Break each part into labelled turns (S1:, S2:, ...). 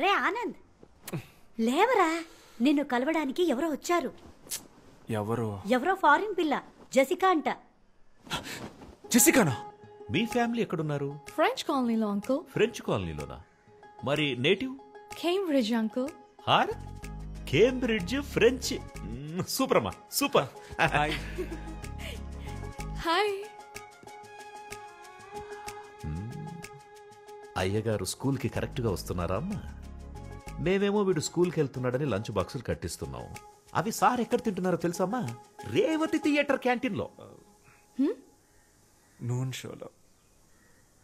S1: రే ఆనంద్, లేవరా, నిన్ను కలవడానికి ఎవరో వచ్చారు. ఎవరో ఫారిన్ పిల్ల, జెసికా అంట.
S2: జెసికానా?
S3: మీ ఫ్యామిలీ ఎక్కడున్నారు?
S4: ఫ్రెంచ్ కాలనీలో అంకుల్.
S3: ఫ్రెంచ్ కాలనీలోనా? మరి నేటివ్?
S4: Cambridge uncle.
S3: హార్ కేంబ్రిడ్జ్ ఫ్రెంచ్. సూపర్ అమ్మా, సూపర్.
S4: హాయ్.
S3: అయ్యగారు స్కూల్కి కరెక్ట్గా వస్తున్నారా అమ్మా? మేమేమో వీడు స్కూల్కి వెళ్తున్నాడని లంచ్ బాక్సులు కట్టిస్తున్నాం. అవి సార్ ఎక్కడ తింటున్నారో తెలుసమ్మా? రేవతి థియేటర్ క్యాంటీన్లో.
S2: నూన్ షోలో.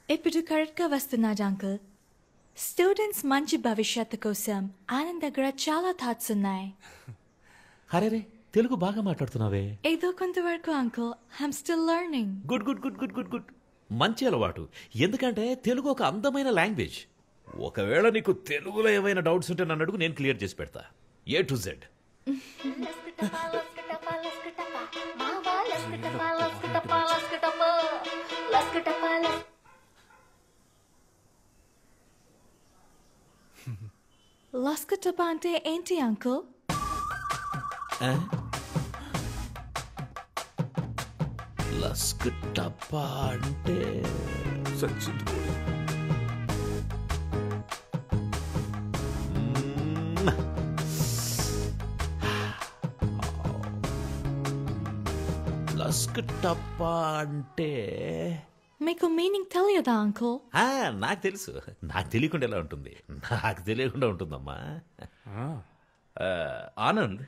S4: ఇప్పుడు కరెక్ట్గా వస్తున్నాడు అంకుల్. స్టూడెంట్స్ మంచి భవిష్యత్తు కోసం ఆనంద్ దగ్గర చాలా థాట్స్ ఉన్నాయి.
S3: అరే తెలుగు బాగా మాట్లాడుతున్నావే.
S4: ఏదో కొంతవరకు uncle. I'm still learning.
S3: Good good good good good good. మంచి అలవాటు. ఎందుకంటే తెలుగు ఒక అందమైన లాంగ్వేజ్. ఒకవేళ నీకు తెలుగులో ఏమైనా డౌట్స్ ఉంటే నన్ను అడుగు, నేను క్లియర్ చేసి పెడతా. A to Z.
S4: లస్కటప అంటే ఏంటి అంకుల్?
S3: లస్కటప అంటే
S2: సచ్చింది. లస్కటప అంటే
S4: మీకు మీనింగ్ తెలియదా అంకుల్?
S3: నాకు తెలుసు. నాకు తెలియకుండా ఎలా ఉంటుంది? నాకు తెలియకుండా ఉంటుందమ్మా. ఆనంద్,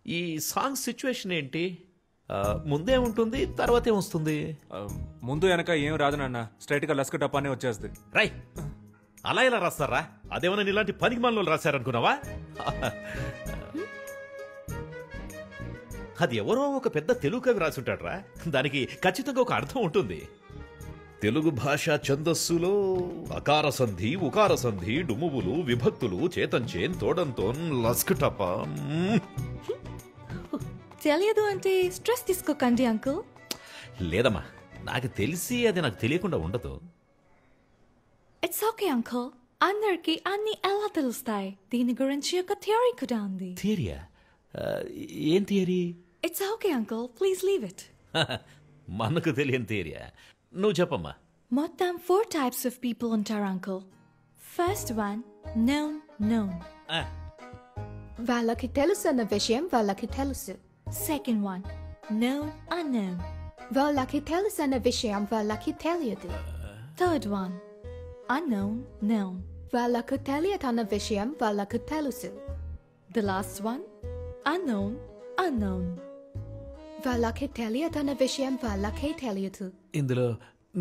S3: ఈ సాంగ్ సిచ్యువేషన్ ఏంటి? ముందే ఉంటుంది, తర్వాత ఏమొస్తుంది?
S2: ముందు వెనక ఏం రాదు నాన్న, స్ట్రైట్ గా లస్క టపానే వచ్చేస్తుంది.
S3: రై, అలా ఎలా రాస్తారా? అదేమన్నా ఇలాంటి పనికి మనలో రాశారనుకున్నావా? అది ఎవరో ఒక పెద్ద తెలుగు కవి రాసుంటాడు రా. దానికి ఖచ్చితంగా ఒక అర్థం ఉంటుంది. తెలుగు భాష ఛందస్సులో అకార సంధి, ఉకార సంధి, డుమువులు, విభక్తులు, చేతంచేన్, తోడంతోన్, లస్కటప.
S4: తెలియదు అంటే స్ట్రెస్ తీసుకోకండి అంకుల్.
S3: లేదమ్మా, నాకు తెలిసి అది నాకు తెలియకుండా ఉండదు.
S4: It's okay uncle. అందరికి అన్ని ఎలా తెలుస్తాయి? దీని గురించి ఒక థియరీ కూడా ఉంది.
S3: థియరియా? ఏం theory?
S4: It's okay uncle, please leave it.
S3: మనకు తెలియని థియరియా? నువ్వు చెప్పమ్మా.
S4: మొత్తం 4 types of people ఉంటారు అంకుల్. First one known.
S5: వాళ్ళకి తెలుసు అన్న విషయం వాళ్ళకి తెలుసు.
S4: Second one unknown.
S5: వాళ్ళకి తెలుసు అన్న విషయం వాళ్ళకి తెలియదు.
S4: Third one known.
S5: వాళ్ళకు తెలియదు అన్న విషయం వాళ్ళకు తెలుసు.
S4: The last one unknown.
S5: వాళ్ళకి తెలియదు అన్న విషయం వాళ్ళకే తెలియదు.
S3: ఇందులో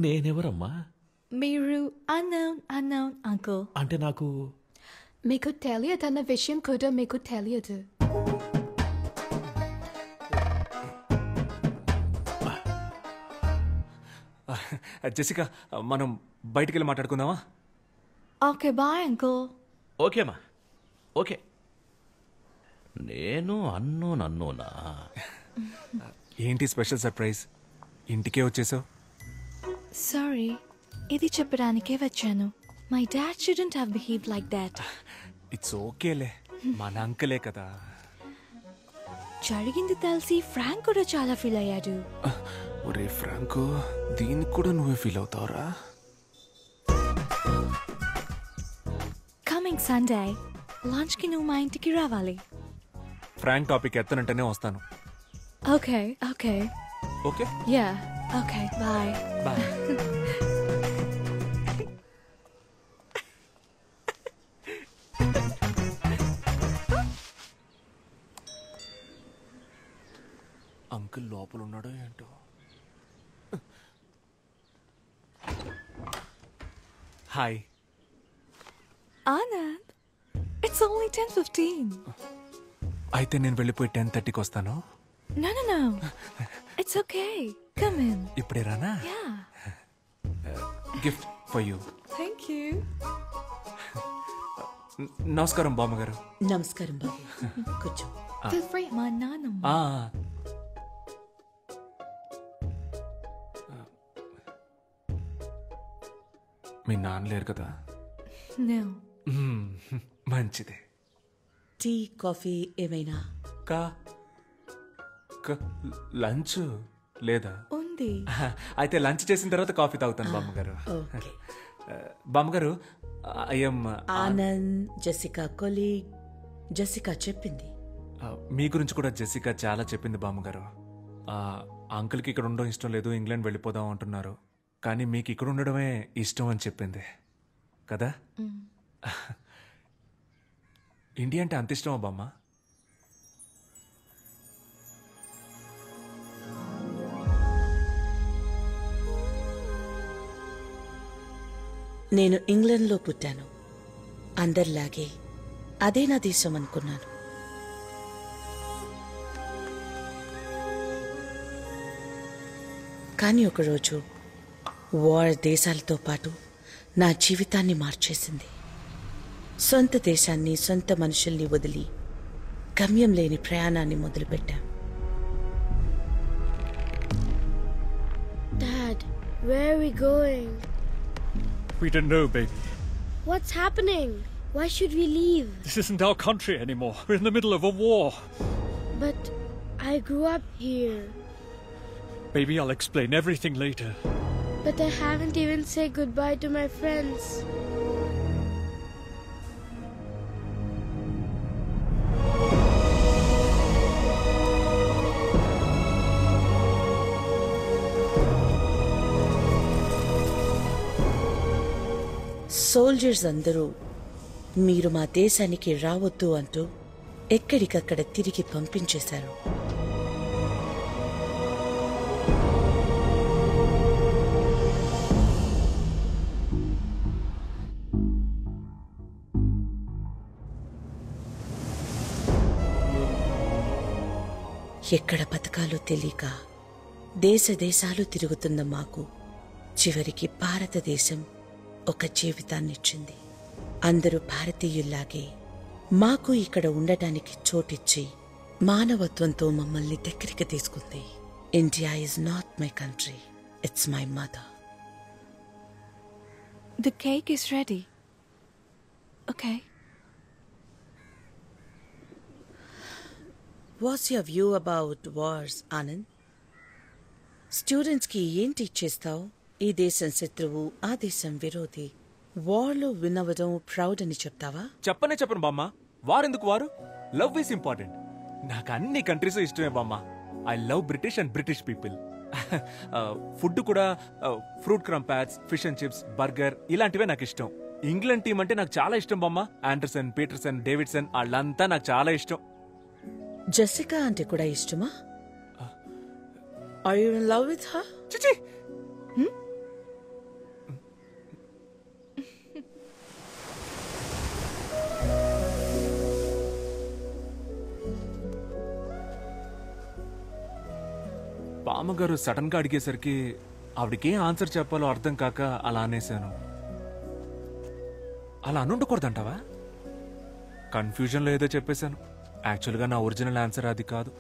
S3: నేనెవరమ్మా?
S4: మీరు unknown అంకుల్.
S3: అంటే నాకు
S5: మీకు తెలియదు అన్న విషయం కూడా మీకు తెలియదు.
S2: జెసికా, మనం బయటికి వెళ్ళి మాట్లాడుకుందామా?
S4: Okay bye uncle.
S3: ఓకేమ్మా, ఓకే. నేను అన్నోనా?
S2: ఏంటి స్పెషల్ సర్ప్రైజ్? ఇంటికే వచ్చేసావు?
S4: సారీ, ఇది చెప్పడానికే వచ్చాను. My dad shouldn't have behaved like that.
S2: It's ఓకేలే, మన అంకలే కదా.
S4: జరిగింది తెలిసి ఫ్రాంక్ కూడా చాలా ఫీల్ అయ్యాడు.
S2: ఒరే ఫ్రాంకు, దీనికి కూడా నువ్వే ఫీల్ అవుతావురా?
S4: కమింగ్ సండే లంచ్ కి నువ్వు మా ఇంటికి రావాలి.
S2: ఫ్రాంక్ టాపిక్ ఎత్తనంటేనే వస్తాను.
S4: Okay okay
S2: okay
S4: yeah okay bye
S2: bye. Uncle లోపల ఉన్నాడో ఏంటో. Hi
S4: Anand, it's only 10:15.
S2: అయితే నేను వెళ్ళిపోయి 10:30కి వస్తాను.
S4: No. It's okay. Come in.
S2: ఇప్పుడే రానా?
S4: Yeah.
S2: Gift for you.
S4: Thank you.
S2: నమస్కారం బామ్మగారు.
S1: నమస్కారం బాబు, కూర్చో.
S5: Feel free.
S4: మా నాన్నమ్మ.
S2: మీ నాన్న లేరు కదా?
S4: No.
S6: మంచిది.
S7: టీ కాఫీ ఏమైనా?
S6: లంచ్ లేదా?
S4: ఉంది.
S6: అయితే లంచ్ చేసిన తర్వాత కాఫీ తాగుతాను బామ్మగారు. బామ్మగారు, I'm
S7: Anand, Jessica colleague. Jessica చెప్పింది.
S6: మీ గురించి కూడా జెసికా చాలా చెప్పింది బామ్మగారు. అంకుల్కి ఇక్కడ ఉండడం ఇష్టం లేదు, ఇంగ్లాండ్ వెళ్ళిపోదాం అంటున్నారు. కానీ మీకు ఇక్కడ ఉండడమే ఇష్టం అని చెప్పింది కదా? ఇండియా అంటే అంత ఇష్టమా బామ్మ?
S7: నేను ఇంగ్లాండ్లో పుట్టాను. అందరిలాగే అదే నా దేశం అనుకున్నాను. కానీ ఒకరోజు వార్ దేశాలతో పాటు నా జీవితాన్ని మార్చేసింది. సొంత దేశాన్ని, సొంత మనుషుల్ని వదిలి గమ్యం లేని ప్రయాణాన్ని మొదలుపెట్టాం.
S8: Dad, where are we going?
S9: We don't know, baby.
S8: What's happening? Why should we leave?
S9: This isn't our country anymore. We're in the middle of a war.
S8: But I grew up here.
S9: Baby, I'll explain everything later.
S8: But I haven't even said goodbye to my friends.
S7: Soldiers అందరూ మీరు మా దేశానికి రావద్దు అంటూ ఎక్కడికక్కడ తిరిగి పంపించేశారు. ఎక్కడ బతకాలో తెలియక దేశాలు తిరుగుతున్న మాకు చివరికి భారతదేశం ఒక జీవితాన్నిచ్చింది. అందరూ భారతీయుల్లాగే మాకు ఇక్కడ ఉండటానికి చోటిచ్చి మానవత్వంతో మమ్మల్ని దగ్గరికి తీసుకుంది. India is not my country, it's my mother.
S4: The cake is ready. Okay.
S7: What's your view about wars, Anand? స్టూడెంట్స్కి ఏం టీచ్ చేస్తావు? ఈ దేశం శత్రువు, ఆ దేశం విరోధి. వార్లో వినవడం ప్రౌడ్ అని చెప్తావా?
S6: చెప్పను బామ్మ. వారెందుకు వారు? Love is important. నాకు అన్ని కంట్రీస్ ఇష్టమే బామ్మ. I love British and British people. Food కూడా fruit crumpets, fish and chips, burger ఇలాంటివే నాకు ఇష్టం. ఇంగ్లాండ్ టీం అంటే నాకు చాలా ఇష్టం బామ్మ. ఆండర్సన్, పీటర్సన్, డేవిడ్సన్ వాళ్ళంతా నాకు చాలా ఇష్టం.
S7: జెసికా అంటే కూడా ఇష్టమా? Are you in love with her?
S6: చిచి. బామ్మగారు సడన్ గా అడిగేసరికి ఆవిడకేం ఆన్సర్ చెప్పాలో అర్థం కాక అలా అనేశాను. అలా అనుండకూడదంటావా? కన్ఫ్యూజన్లో ఏదో చెప్పేశాను. యాక్చువల్గా నా ఒరిజినల్ ఆన్సర్ అది కాదు.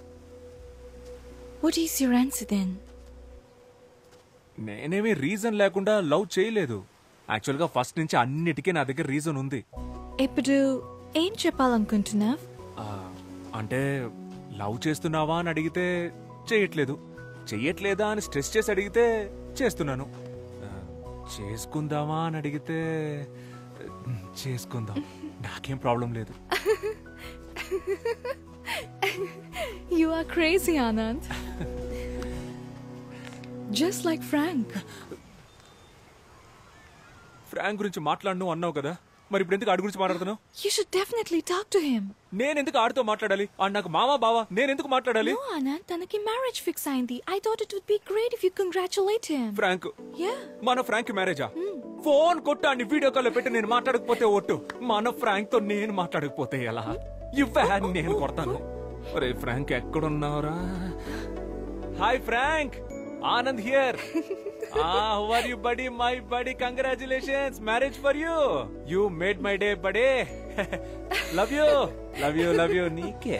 S4: What is your answer then?
S6: నేనేమీ రీజన్ లేకుండా లవ్ చేయలేదు. యాక్చువల్గా ఫస్ట్ నుంచి అన్నిటికీ నా దగ్గర రీజన్ ఉంది.
S4: ఇప్పుడు ఏం చెప్పాలనుకుంటున్నావు?
S6: అంటే లవ్ చేస్తున్నావా అని అడిగితే చేయట్లేదు, చెయ్యట్లేదా అని స్ట్రెస్ చేసి అడిగితే చేస్తున్నాను, చేసుకుందామా అని అడిగితే చేసుకుందాం, నాకేం ప్రాబ్లం లేదు.
S4: You are crazy, Anand. Just like Frank.
S6: Frank గురించి మాట్లాడను అన్నావు కదా, మరి ఇప్పుడు ఎందుకు ఆడి గురించి మాట్లాడుతున్నావు?
S4: You should definitely talk to him.
S6: నేను ఎందుకు ఆడితో మాట్లాడాలి? ఆడు నాకు మామా బావా, నేను ఎందుకు మాట్లాడాలి?
S4: No, Anand, తనకి మ్యారేజ్ ఫిక్స్ అయింది. I thought it would be great if you congratulate him.
S6: Frank?
S4: Yeah.
S6: మన ఫ్రాంక్ మ్యారేజా? ఫోన్ కొట్టాన్ని వీడియో కాల్ పెట్టి నేను మాట్లాడకపోతే ఒట్టు, మన ఫ్రాంక్ తో నేను మాట్లాడకపోతే ఎలా? ఇవ్వే నేను కొడతాను. ఒరే ఫ్రాంక్ ఎక్కడున్నావురా? Hi Frank, Anand here. How are you, buddy? My buddy, congratulations, marriage for you. You made my day, buddy. Love you, love you, love you. Nike.